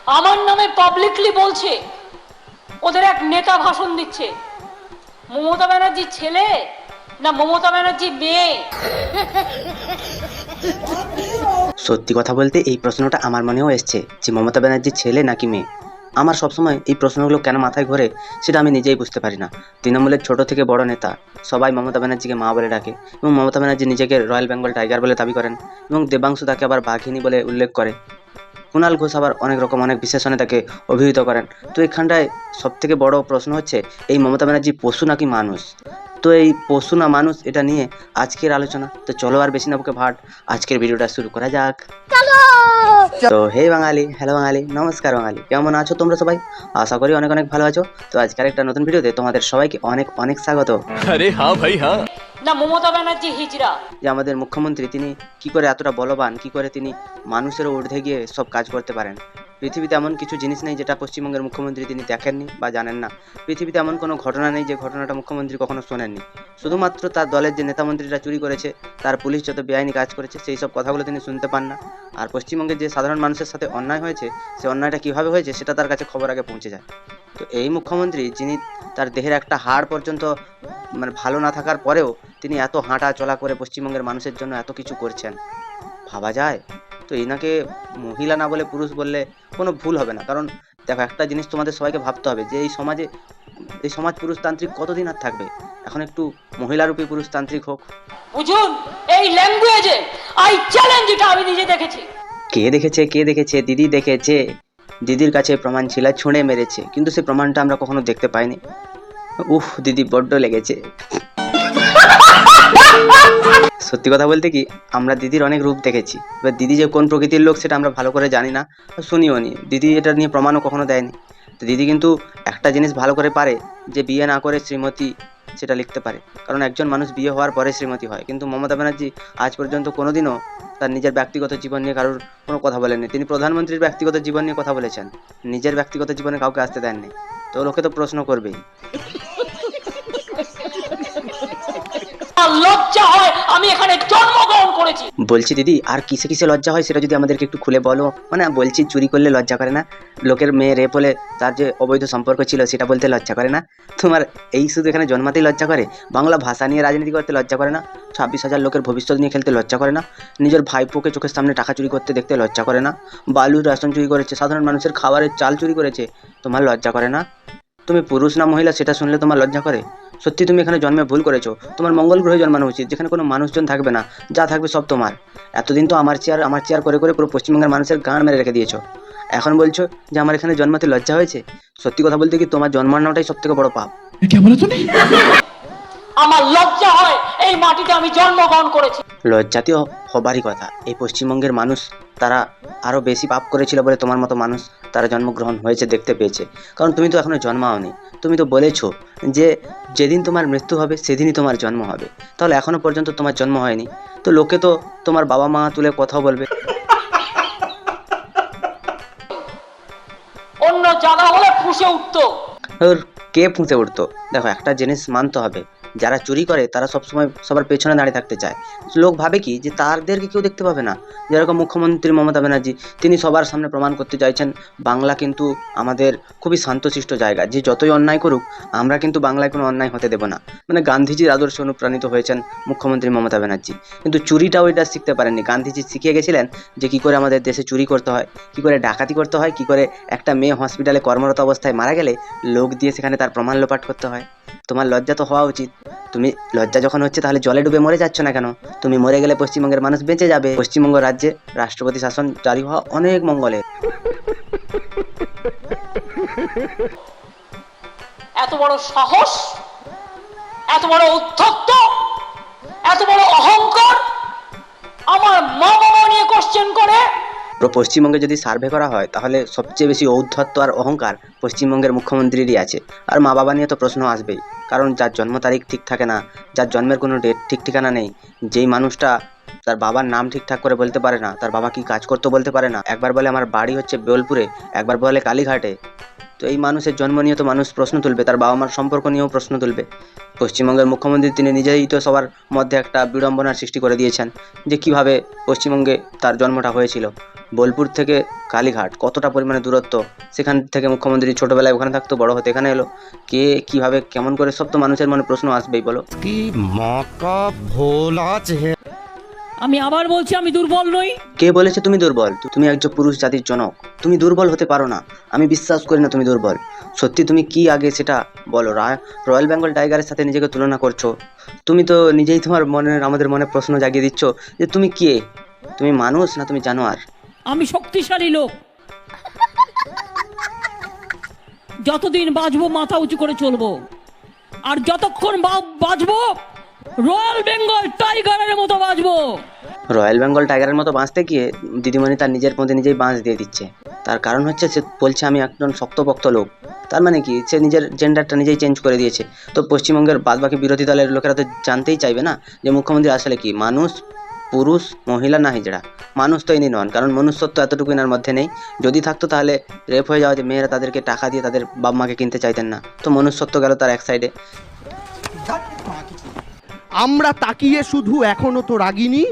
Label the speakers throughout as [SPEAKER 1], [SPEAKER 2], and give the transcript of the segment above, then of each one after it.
[SPEAKER 1] আমার নামে পাবলিকলি বলছে, ওদের এক নেতা ভাষণ দিচ্ছে। মমতা ব্যানার্জির ছেলে না মমতা ব্যানার্জির মেয়ে?
[SPEAKER 2] সত্যি কথা বলতে এই প্রশ্নটা আমার মনেও এসছে যে মমতা ব্যানার্জির ছেলে নাকি মেয়ে। আমার সবসময় এই প্রশ্নগুলো কেন মাথায় ঘোরে সেটা আমি নিজেই বুঝতে পারি না। তৃণমূলের ছোট থেকে বড় নেতা সবাই মমতা ব্যানার্জিকে মা বলে ডাকে এবং মমতা ব্যানার্জি নিজেকে রয়্যাল বেঙ্গল টাইগার বলে দাবি করেন এবং দেবাংশু তাকে আবার বাঘিনী বলে উল্লেখ করে। কুণাল ঘোষ আবার অনেক রকম অনেক বিশেষণে তাকে অভিহিত করেন। তো এখানটায় সব থেকে বড় প্রশ্ন হচ্ছে এই মমতা ব্যানার্জি পশু নাকি মানুষ? তো এই পশু না মানুষ এটা নিয়ে আজকের আলোচনা। তো চলো আর বেশি না বকে ভাট, আজকের ভিডিওটা শুরু করা যাক। তো হে বাঙালি, হ্যালো বাঙালি, নমস্কার বাঙালি, কেমন আছো তোমরা সবাই? আশা করি অনেক অনেক ভালো আছো। তো আজকের একটা নতুন ভিডিওতে তোমাদের সবাইকে অনেক অনেক স্বাগত।
[SPEAKER 3] अरे हाँ भाई हाँ।
[SPEAKER 1] না মমতা ব্যানার্জি হিজড়া?
[SPEAKER 2] যে আমাদের মুখ্যমন্ত্রী তিনি কি করে এতটা বলবান, কি করে তিনি মানুষের ঊর্ধ্বে গিয়ে সব কাজ করতে পারেন। পৃথিবীতে এমন কিছু জিনিস নেই যেটা পশ্চিমবঙ্গের মুখ্যমন্ত্রী তিনি দেখেননি বা জানেন না। পৃথিবীতে এমন কোনো ঘটনা নেই যে ঘটনাটা মুখ্যমন্ত্রী কখনো শোনেননি। শুধুমাত্র তার দলের যে নেতামন্ত্রীরা চুরি করেছে, তার পুলিশ যত বেআইনি কাজ করেছে, সেই সব কথাগুলো তিনি শুনতে পান না। আর পশ্চিমবঙ্গের যে সাধারণ মানুষের সাথে অন্যায় হয়েছে, সেই অন্যায়টা কীভাবে হয়েছে সেটা তার কাছে খবর আগে পৌঁছে যায়। তো এই মুখ্যমন্ত্রী যিনি তার দেহের একটা হাড় পর্যন্ত ভালো না থাকার পরেও তিনি এত হাঁটা চলা করে পশ্চিমবঙ্গের মানুষের জন্য এত কিছু করছেন, ভাবা যায়? তো এনাকে মহিলা না বলে পুরুষ বললে কোনো ভুল হবে না। কারণ দেখো, একটা জিনিস তোমাদের সবাইকে ভাবতে হবে যে এই সমাজ পুরুষতান্ত্রিক কতদিন আর থাকবে। এখন একটু মহিলারূপী পুরুষতান্ত্রিক হোক।
[SPEAKER 1] বুঝুন এই ল্যাঙ্গুয়েজে আই চ্যালেঞ্জ, এটা আমি নিজে দেখেছি।
[SPEAKER 2] কে দেখেছে? কে দেখেছে? দিদি দেখেছে। দিদির কাছে প্রমাণ ছিল, ছুঁড়ে মেরেছে, কিন্তু সেই প্রমাণটা আমরা কখনো দেখতে পাইনি। উফ, দিদি বড্ড লেগেছে। সত্যি কথা বলতে কি, আমরা দিদির অনেক রূপ দেখেছি। এবার দিদি যে কোন প্রকৃতির লোক সেটা আমরা ভালো করে জানি না, শুনিও নি। দিদি এটা নিয়ে প্রমাণও কখনো দেয়নি। তো দিদি কিন্তু একটা জিনিস ভালো করে পারে, যে বিয়ে না করে শ্রীমতী সেটা লিখতে পারে। কারণ একজন মানুষ বিয়ে হওয়ার পরে শ্রীমতী হয়, কিন্তু মমতা ব্যানার্জি আজ পর্যন্ত কোনোদিনও তার নিজের ব্যক্তিগত জীবন নিয়ে কারোর কোনো কথা বলেননি। তিনি প্রধানমন্ত্রীর ব্যক্তিগত জীবন নিয়ে কথা বলেছেন, নিজের ব্যক্তিগত জীবনে কাউকে আসতে দেননি। তো লোকে তো প্রশ্ন করবেই।
[SPEAKER 1] লজ্জা হয় আমি এখানে জন্মগ্রহণ করেছি।
[SPEAKER 2] বলছি দিদি, আর কিসে কিসে লজ্জা হয় সেটা যদি আমাদেরকে একটু খুলে বলো। মানে বলছি, চুরি করলে লজ্জা করে না? লোকের মেয়ে রেপ হলে তার যে অবৈধ সম্পর্ক ছিল সেটা বলতে লজ্জা করে না? তোমার এই শুধু এখানে জন্মাতেই লজ্জা করে? বাংলা ভাষা নিয়ে রাজনীতি করতে লজ্জা করে না? 26,000 লোকের ভবিষ্যৎ নিয়ে খেলতে লজ্জা করে না? নিজের ভাইপোকে চোখের সামনে টাকা চুরি করতে দেখতে লজ্জা করে না? বালুর রেশন চুরি করেছে, সাধারণ মানুষের খাবারের চাল চুরি করেছে, তোমার লজ্জা করে না? তুমি পুরুষ না মহিলা সেটা শুনলে তোমার লজ্জা করে? সত্যি তুমি এখানে জন্মে ভুল করেছো। তোমার মঙ্গল গ্রহে জন্মানো উচিত, যেখানে কোনো মানুষজন থাকবে না, যা থাকবে সব তোমার। এতদিন তো আমার চেয়ার করে করে পুরো পশ্চিমবঙ্গের মানুষের গান মেরে রেখে দিয়েছো। এখন বলছো যে আমার এখানে জন্মাতে লজ্জা হয়েছে? সত্যি কথা বলতে কি, তোমার জন্মানোটাই সব থেকে বড় পাপ।
[SPEAKER 1] আমার লজ্জা হয় এই মাটিতে আমি জন্মগ্রহণ করেছি।
[SPEAKER 2] লজ্জাতীয় হবারই কথা। এই পশ্চিমবঙ্গের মানুষ তারা আরও বেশি পাপ করেছিল বলে তোমার মতো মানুষ তারা জন্মগ্রহণ হয়েছে, দেখতে পেয়েছে। কারণ তুমি তো এখনো জন্মাওনি। তুমি তো বলেছো যে যেদিন তোমার মৃত্যু হবে সেদিনই তোমার জন্ম হবে। তাহলে এখনো পর্যন্ত তোমার জন্ম হয়নি। তো লোকে তো তোমার বাবা মা তুলে কথা বলবে।
[SPEAKER 1] অন্য জায়গা হলে ফুঁসে উঠতো।
[SPEAKER 2] ওর কে ফুঁসে উঠতো? দেখো, একটা জিনিস মানতে হবে, যারা চুরি করে তারা সবসময় সবার পেছনে দাঁড়িয়ে থাকতে চায়। লোক ভাবে কি যে তাদেরকে কেউ দেখতে পাবে না। যেরকম মুখ্যমন্ত্রী মমতা ব্যানার্জি, তিনি সবার সামনে প্রমাণ করতে চাইছেন বাংলা কিন্তু আমাদের খুবই শান্তশিষ্ট জায়গা, যে যতই অন্যায় করুক আমরা কিন্তু বাংলায় কোনো অন্যায় হতে দেব না। মানে গান্ধীজির আদর্শে অনুপ্রাণিত হয়েছেন মুখ্যমন্ত্রী মমতা ব্যানার্জি, কিন্তু চুরিটাও এটা শিখতে পারেননি। গান্ধীজি শিখিয়ে গেছিলেন যে কী করে আমাদের দেশে চুরি করতে হয়, কী করে ডাকাতি করতে হয়, কী করে একটা মেয়ে হসপিটালে কর্মরত অবস্থায় মারা গেলে লোক দিয়ে সেখানে তার প্রমাণ লোপাট করতে হয়। তোমার লজ্জা তো হওয়া উচিত। তুমি লজ্জা যখন হচ্ছে তাহলে জলে ডুবে মরে যাচ্ছ না কেন? তুমি মরে গেলে পশ্চিমবঙ্গের মানুষ বেঁচে যাবে। পশ্চিমবঙ্গ রাজ্যে রাষ্ট্রপতি শাসন জারি হওয়া অনেক মঙ্গলের।
[SPEAKER 1] এত বড় সাহস, এত বড় উদ্ধত্ত, এত বড় অহংকার আমার মা বাবা নিয়ে কোশ্চেন করে।
[SPEAKER 2] পুরো পশ্চিমবঙ্গে যদি সার্ভে করা হয় তাহলে সবচেয়ে বেশি ঔদ্ধত্য আর অহংকার পশ্চিমবঙ্গের মুখ্যমন্ত্রীরই আছে। আর মা বাবা নিয়ে তো প্রশ্ন আসবেই, কারণ যার জন্ম তারিখ ঠিক থাকে না, যার জন্মের কোনো ডেট ঠিক ঠিকানা নেই, যেই মানুষটা তার বাবার নাম ঠিকঠাক করে বলতে পারে না, তার বাবা কি কাজ করতে বলতে পারে না, একবার বলে আমার বাড়ি হচ্ছে বোলপুরে, একবার বলে কালীঘাটে। তো তো এই মানুষের জন্ম নিয়ে তো মানুষ প্রশ্ন তুলবে, তার বাবা মার সম্পর্ক নিয়েও প্রশ্ন তুলবে। পশ্চিমবঙ্গের মুখ্যমন্ত্রী তিনি নিজেই তো সবার মধ্যে একটা বিড়ম্বনার সৃষ্টি করে দিয়েছেন যে কিভাবে পশ্চিমবঙ্গে তার জন্মটা হয়েছিল। বোলপুর থেকে কালীঘাট কতটা পরিমাণে দূরত্ব, সেখান থেকে মুখ্যমন্ত্রী ছোটবেলায় ওখানে থাকতো, বড় হতে এখানে এলো, কে কিভাবে কেমন করে, সব তো মানুষের মনে প্রশ্ন আসবেই বলো।
[SPEAKER 3] की माँ का भोला चेहरा।
[SPEAKER 1] আমি আবার বলছি, আমি দুর্বল নই।
[SPEAKER 2] কে বলেছে তুমি দুর্বল? তুমি একজন পুরুষ জাতির জনক, তুমি দুর্বল হতে পারো না, আমি বিশ্বাস করি না তুমি দুর্বল। সত্যি তুমি কি আগে সেটা বলো। রয়্যাল বেঙ্গল টাইগারের সাথে নিজেকে তুলনা করছো, তুমি তো নিজেই তোমার আমাদের মনে প্রশ্ন জাগিয়ে দিচ্ছ যে তুমি কে, তুমি মানুষ না তুমি জানোয়ার?
[SPEAKER 1] আমি শক্তিশালী লোক, যতদিন বাঁচবো মাথা উঁচু করে চলবো, আর যতক্ষণ বাঁচবো রয়্যাল বেঙ্গল টাইগারের মতো বাঁচবো।
[SPEAKER 2] রয়্যাল বেঙ্গল টাইগারের মতো বাঁচতে গিয়ে দিদিমণি তার নিজের মধ্যে নিজেই বাঁচ দিয়ে দিচ্ছে। তার কারণ হচ্ছে সে বলছে আমি একজন শক্তপোক্ত লোক। তার মানে কি, সে নিজের জেন্ডারটা নিজেই চেঞ্জ করে দিয়েছে। তো পশ্চিমবঙ্গের বাদবাকি বিরোধী দলের লোকেরা তো জানতেই চাইবে না যে মুখ্যমন্ত্রী আসলে কি, মানুষ, পুরুষ, মহিলা না হিজড়া? মানুষ তো ইনি নন, কারণ মনুষ্যত্ব এতটুকু এনার মধ্যে নেই। যদি থাকতো তাহলে রেপ হয়ে যাওয়া যে মেয়েরা তাদেরকে টাকা দিয়ে তাদের বাপ মাকে কিনতে চাইতেন না। তো মনুষ্যত্ব গেল তার এক সাইডে।
[SPEAKER 4] আমরা তাকিয়ে শুধু এখনো তো রাগিনী,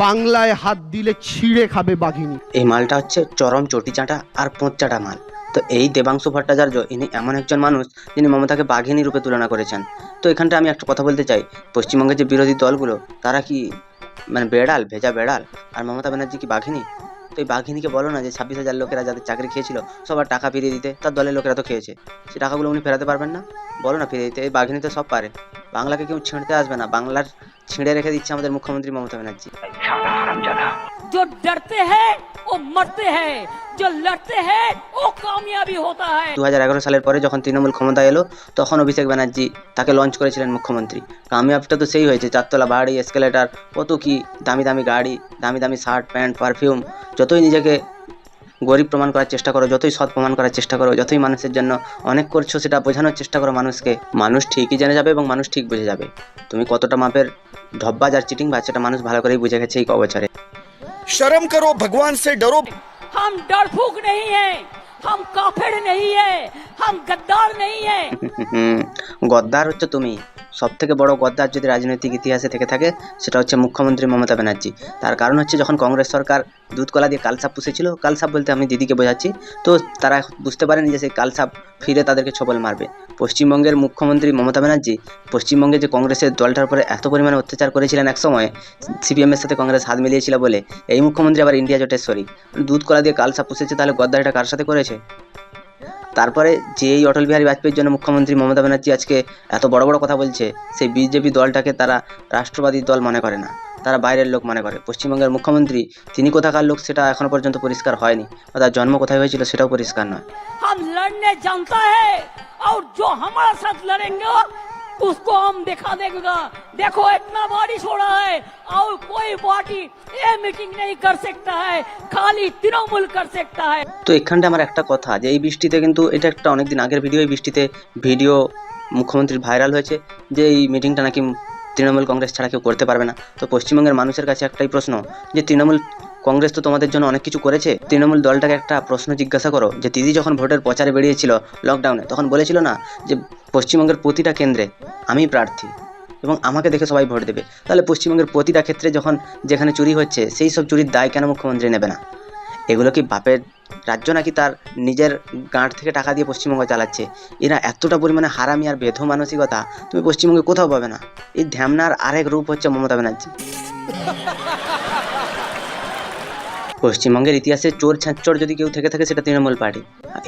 [SPEAKER 4] বাংলায় হাত দিলে ছিঁড়ে খাবে বাঘিনী।
[SPEAKER 2] এই মালটা হচ্ছে চরম চটিচাটা আর পোঁচচাটা মাল। তো এই দেবাংশু ভট্টাচার্য ইনি এমন একজন মানুষ যিনি মমতাকে বাঘিনী রূপে তুলনা করেছেন। তো এখানটা আমি একটা কথা বলতে চাই, পশ্চিমবঙ্গের যে বিরোধী দলগুলো তারা কি মানে বেড়াল, ভেজা বেড়াল, আর মমতা ব্যানার্জি কি বাঘিনী? তো এই বাঘিনীকে বলো না যে 26,000 লোকেরা যাদের চাকরি খেয়েছিল সবার টাকা ফিরিয়ে দিতে, তার দলের লোকেরা তো খেয়েছে, সেই টাকাগুলো উনি ফেরাতে পারবেন না? বলো না ফিরিয়ে দিতে। এই বাঘিনী তো সব পারে, বাংলাকে কেউ ছিঁড়তে আসবে না, বাংলার ছিঁড়ে রেখে দিচ্ছে আমাদের মুখ্যমন্ত্রী মমতা ব্যানার্জি।
[SPEAKER 1] जो डरते हैं वो मरते हैं, जो लड़ते हैं वो कामयाबी होता है।
[SPEAKER 2] 2011 সালের পরে যখন তৃণমূল ক্ষমতা এলো তখন অভিষেক ব্যানার্জি তাকে লঞ্চ করেছিলেন মুখ্যমন্ত্রী। কামিয়াবটা তো সেই হয়েছে, 4তলা বাড়ি, এসকেলেটার, কত কি দামি দামি গাড়ি, দামি দামি শার্ট প্যান্ট পারফিউম। যতই নিজেকে গরিব প্রমাণ করার চেষ্টা করো, যতই সৎ প্রমাণ করার চেষ্টা করো, যতই মানুষের জন্য অনেক করছো সেটা বোঝানোর চেষ্টা করো মানুষকে, মানুষ ঠিকই জেনে যাবে এবং মানুষ ঠিক বুঝে যাবে তুমি কতটা মাপের ঢব্বাজ আর চিটিং বাজ, সেটা মানুষ ভালো করেই বুঝে গেছে এই কবছরে।
[SPEAKER 3] शर्म करो, भगवान से डरो।
[SPEAKER 1] हम डरफूक नहीं है, हम काफिर नहीं है, हम गद्दार नहीं है।
[SPEAKER 2] গদ্দার হচ্ছে তুমি। সব থেকে বড় গদ্দার যদি রাজনৈতিক ইতিহাসে থেকে থাকে সেটা হচ্ছে মুখ্যমন্ত্রী মমতা ব্যানার্জি। তার কারণ হচ্ছে যখন কংগ্রেস সরকার দুধ কলা দিয়ে কালসাপ পুষেছিল, কালসাপ বলতে আমি দিদিকে বোঝাচ্ছি, তো তারা বুঝতে পারেনি যে সেই কালসাপ ফিরে তাদেরকে ছবল মারবে। পশ্চিমবঙ্গের মুখ্যমন্ত্রী মমতা ব্যানার্জি পশ্চিমবঙ্গে যে কংগ্রেসের দলটার উপরে এত পরিমাণে অত্যাচার করেছিলেন এক সময়, সিপিএমের সাথে কংগ্রেস হাত মিলিয়েছিল বলে এই মুখ্যমন্ত্রী আবার ইন্ডিয়া জোটের সরি দুধ কলা দিয়ে কালসাপ পুষেছে, তাহলে গদ্দারিটা কার সাথে করেছে? তারপরে যে এই অটল বিহারী বাজপেয়ীর জন্য মুখ্যমন্ত্রী মমতা ব্যানার্জি আজকে এত বড় বড় কথা বলছে, সেই বিজেপি দলটাকে তারা রাষ্ট্রবাদী দল মনে করে না, তারা বাইরের লোক মনে করে। পশ্চিমবঙ্গের মুখ্যমন্ত্রী তিনি কোথাকার লোক সেটা এখনো পর্যন্ত পরিষ্কার হয়নি, বা তার জন্ম কোথায় হয়েছিল সেটাও পরিষ্কার নয়।
[SPEAKER 1] हम लड़ने जानता है और जो हमारे साथ लड़ेंगे उसको हम दिखा देगा। देखो इतना बारिश हो रहा है और कोई पार्टी ये मीटिंग नहीं कर सकता है, खाली तृणमूल कर सकता है।
[SPEAKER 2] তো এখানটা আমার একটা কথা, যে এই বৃষ্টিতে কিন্তু এটা একটা অনেকদিন আগের ভিডিও, এই বৃষ্টিতে ভিডিও মুখ্যমন্ত্রীর ভাইরাল হয়েছে যে এই মিটিংটা নাকি তৃণমূল কংগ্রেস ছাড়া কেউ করতে পারবে না। তো পশ্চিমবঙ্গের মানুষের কাছে একটাই প্রশ্ন, যে তৃণমূল কংগ্রেস তো তোমাদের জন্য অনেক কিছু করেছে, তৃণমূল দলটাকে একটা প্রশ্ন জিজ্ঞাসা করো যে দিদি যখন ভোটের প্রচারে বেরিয়েছিল লকডাউনে, তখন বলেছিল না যে পশ্চিমবঙ্গের প্রতিটা কেন্দ্রে আমি প্রার্থী এবং আমাকে দেখে সবাই ভোট দেবে? তাহলে পশ্চিমবঙ্গের প্রতিটা ক্ষেত্রে যখন যেখানে চুরি হচ্ছে সেই সব চুরির দায় কেন মুখ্যমন্ত্রী নেবে না? এগুলো কি বাপের রাজ্য নাকি তার নিজের গাঁট থেকে টাকা দিয়ে পশ্চিমবঙ্গ চালাচ্ছে? এরা এতটা পরিমাণে হারামি আর বেধ মানসিকতা তুমি পশ্চিমবঙ্গে কোথাও পাবে না। এই ধ্যামনার আরেক রূপ হচ্ছে মমতা ব্যানার্জি। পশ্চিমবঙ্গের ইতিহাসে চোর ছাঁচোর যদি কেউ থেকে থাকে সেটা তৃণমূল পার্টি।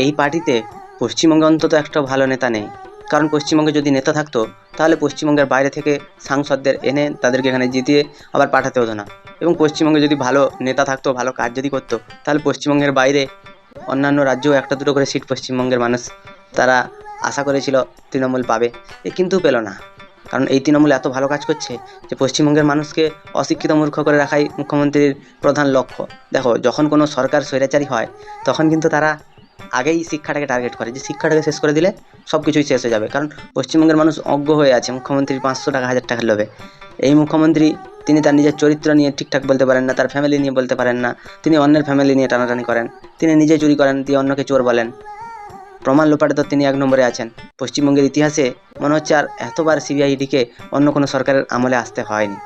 [SPEAKER 2] এই পার্টিতে পশ্চিমবঙ্গে অন্তত একটা ভালো নেতা নেই, কারণ পশ্চিমবঙ্গে যদি নেতা থাকতো তাহলে পশ্চিমবঙ্গের বাইরে থেকে সাংসদদের এনে তাদেরকে এখানে জিতিয়ে আবার পাঠাতে হতো না। এবং পশ্চিমবঙ্গে যদি ভালো নেতা থাকতো, ভালো কাজ যদি করতো, তাহলে পশ্চিমবঙ্গের বাইরে অন্যান্য রাজ্যেও একটা দুটো করে সিট পশ্চিমবঙ্গের মানুষ তারা আশা করেছিল তৃণমূল পাবে, কিন্তু পেল না। কারণ এই তৃণমূল এত ভালো কাজ করছে যে পশ্চিমবঙ্গের মানুষকে অশিক্ষিত মূর্খ করে রাখাই মুখ্যমন্ত্রীর প্রধান লক্ষ্য। দেখো, যখন কোনো সরকার স্বৈরাচারী হয় তখন কিন্তু তারা আগেই শিক্ষাটাকে টার্গেট করে, যে শিক্ষাটাকে শেষ করে দিলে সব কিছুই শেষ হয়ে যাবে। কারণ পশ্চিমবঙ্গের মানুষ অজ্ঞ হয়ে আছে মুখ্যমন্ত্রীর 500 টাকা 1000 টাকার লোভে। এই মুখ্যমন্ত্রী তিনি তার নিজের চরিত্র নিয়ে ঠিকঠাক বলতে পারেন না, তার ফ্যামিলি নিয়ে বলতে পারেন না, তিনি অন্যের ফ্যামিলি নিয়ে টানাটানি করেন, তিনি নিজে চুরি করেন দিয়ে অন্যকে চোর বলেন। প্রমাণ লোপাটে তো তিনি 1 নম্বরে আছেন। পশ্চিমবঙ্গের ইতিহাসে মনে হচ্ছে আর এতবার সিবিআইডিকে অন্য কোনো সরকারের আমলে আসতে হয়নি।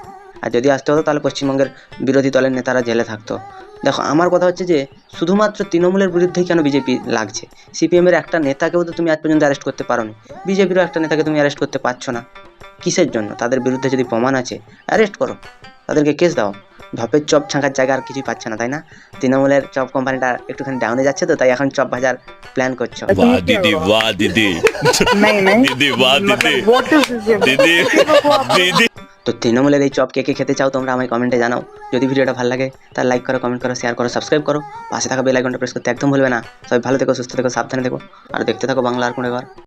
[SPEAKER 2] আর যদি আসতে হতো তাহলে পশ্চিমবঙ্গের বিরোধী দলের নেতারা জেলে থাকতো। দেখো, আমার কথা হচ্ছে যে শুধুমাত্র তৃণমূলের বিরুদ্ধেই কেন বিজেপি লাগছে? সিপিএমের একটা নেতাকেও তো তুমি আজ পর্যন্ত অ্যারেস্ট করতে পারোনি, বিজেপিরও একটা নেতাকে তুমি অ্যারেস্ট করতে পারছো না। কিসের জন্য? তাদের বিরুদ্ধে যদি প্রমাণ আছে অ্যারেস্ট করো, তাদেরকে কেস দাও। ধপের চপ ছাঁকার জায়গা আর কিছুই পাচ্ছে না, তাই না? তৃণমূলের চপ কোম্পানিটা একটুখানি ডাউনে যাচ্ছে তো, তাই এখন চপ ভাজার প্ল্যান করছো।
[SPEAKER 5] वाह दीदी वाह दीदी
[SPEAKER 6] नहीं नहीं
[SPEAKER 5] दीदी वाह दीदी
[SPEAKER 6] व्हाट इज दिस
[SPEAKER 5] दीदी दीदी
[SPEAKER 2] তো তৃণমূলের এই চপ কে কে খেতে চাও তোমরা আমায় কমেন্টে জানাও। যদি ভিডিওটা ভালো লাগে তাহলে লাইক করো, কমেন্ট করো, শেয়ার করো, সাবস্ক্রাইব করো, পাশে থাকা বেল আইকনটা প্রেস করতে একদম ভুলবে না। সবাই ভালো থেকো, সুস্থ থেকো, সাবধানে থেকো, আর দেখতে থাকো বাংলা আর কোন এবার।